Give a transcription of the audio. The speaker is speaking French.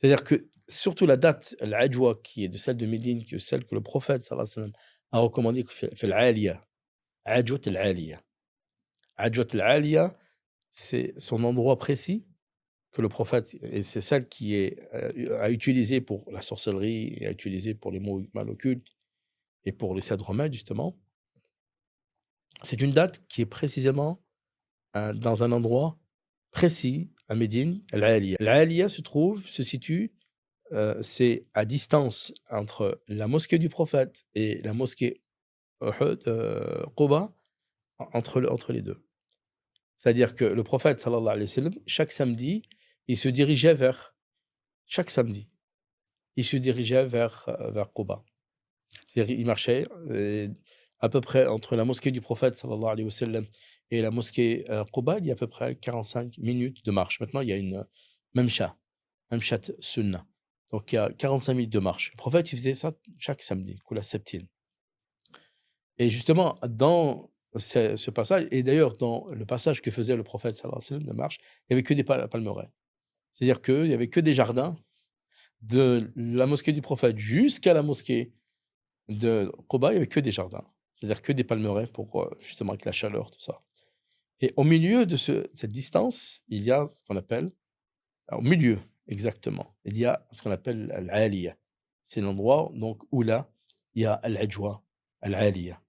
C'est-à-dire que surtout la date, al-Adwa, qui est de celle de Médine, que celle que le prophète sallallahu alayhi wa sallam a recommandé que في العالية، عجوة العالية. عجوة العالية, c'est son endroit précis que le prophète et c'est celle qui est, à utiliser pour la sorcellerie et à utiliser pour les mots mal occultes et pour les cèdres remèdes justement. C'est une date qui est précisément, dans un endroit précis à Médine, Al-Aliya. Al-Aliya se situe, c'est à distance entre la mosquée du prophète et la mosquée Uhud, Quba, entre les 2. C'est-à-dire que le prophète sallallahu alayhi wa sallam, chaque samedi, il se dirigeait vers chaque samedi, il se dirigeait vers Quba. C'est-à-dire il marchait, à peu près entre la mosquée du prophète sallallahu alayhi wa sallam et la mosquée, Quba, il y a à peu près 45 minutes de marche. Maintenant, il y a une, Mamsha, Mamshat Sunnah. Donc il y a 45 minutes de marche. Le prophète, il faisait ça chaque samedi, Kula Septine. Et justement, dans ce passage et d'ailleurs dans le passage que faisait le prophète sallallahu alayhi wa sallam de marche, il y avait que des palmeraies. C'est-à-dire qu'il y avait que des jardins de la mosquée du prophète jusqu'à la mosquée de Quba, il y avait que des jardins. C'est-à-dire que des palmeraies pour, justement avec la chaleur, tout ça. Et au milieu de cette distance, il y a ce qu'on appelle au milieu, exactement, il y a ce qu'on appelle al-Aliya. C'est l'endroit donc où là, il y a al-Adwa, al-Aliya.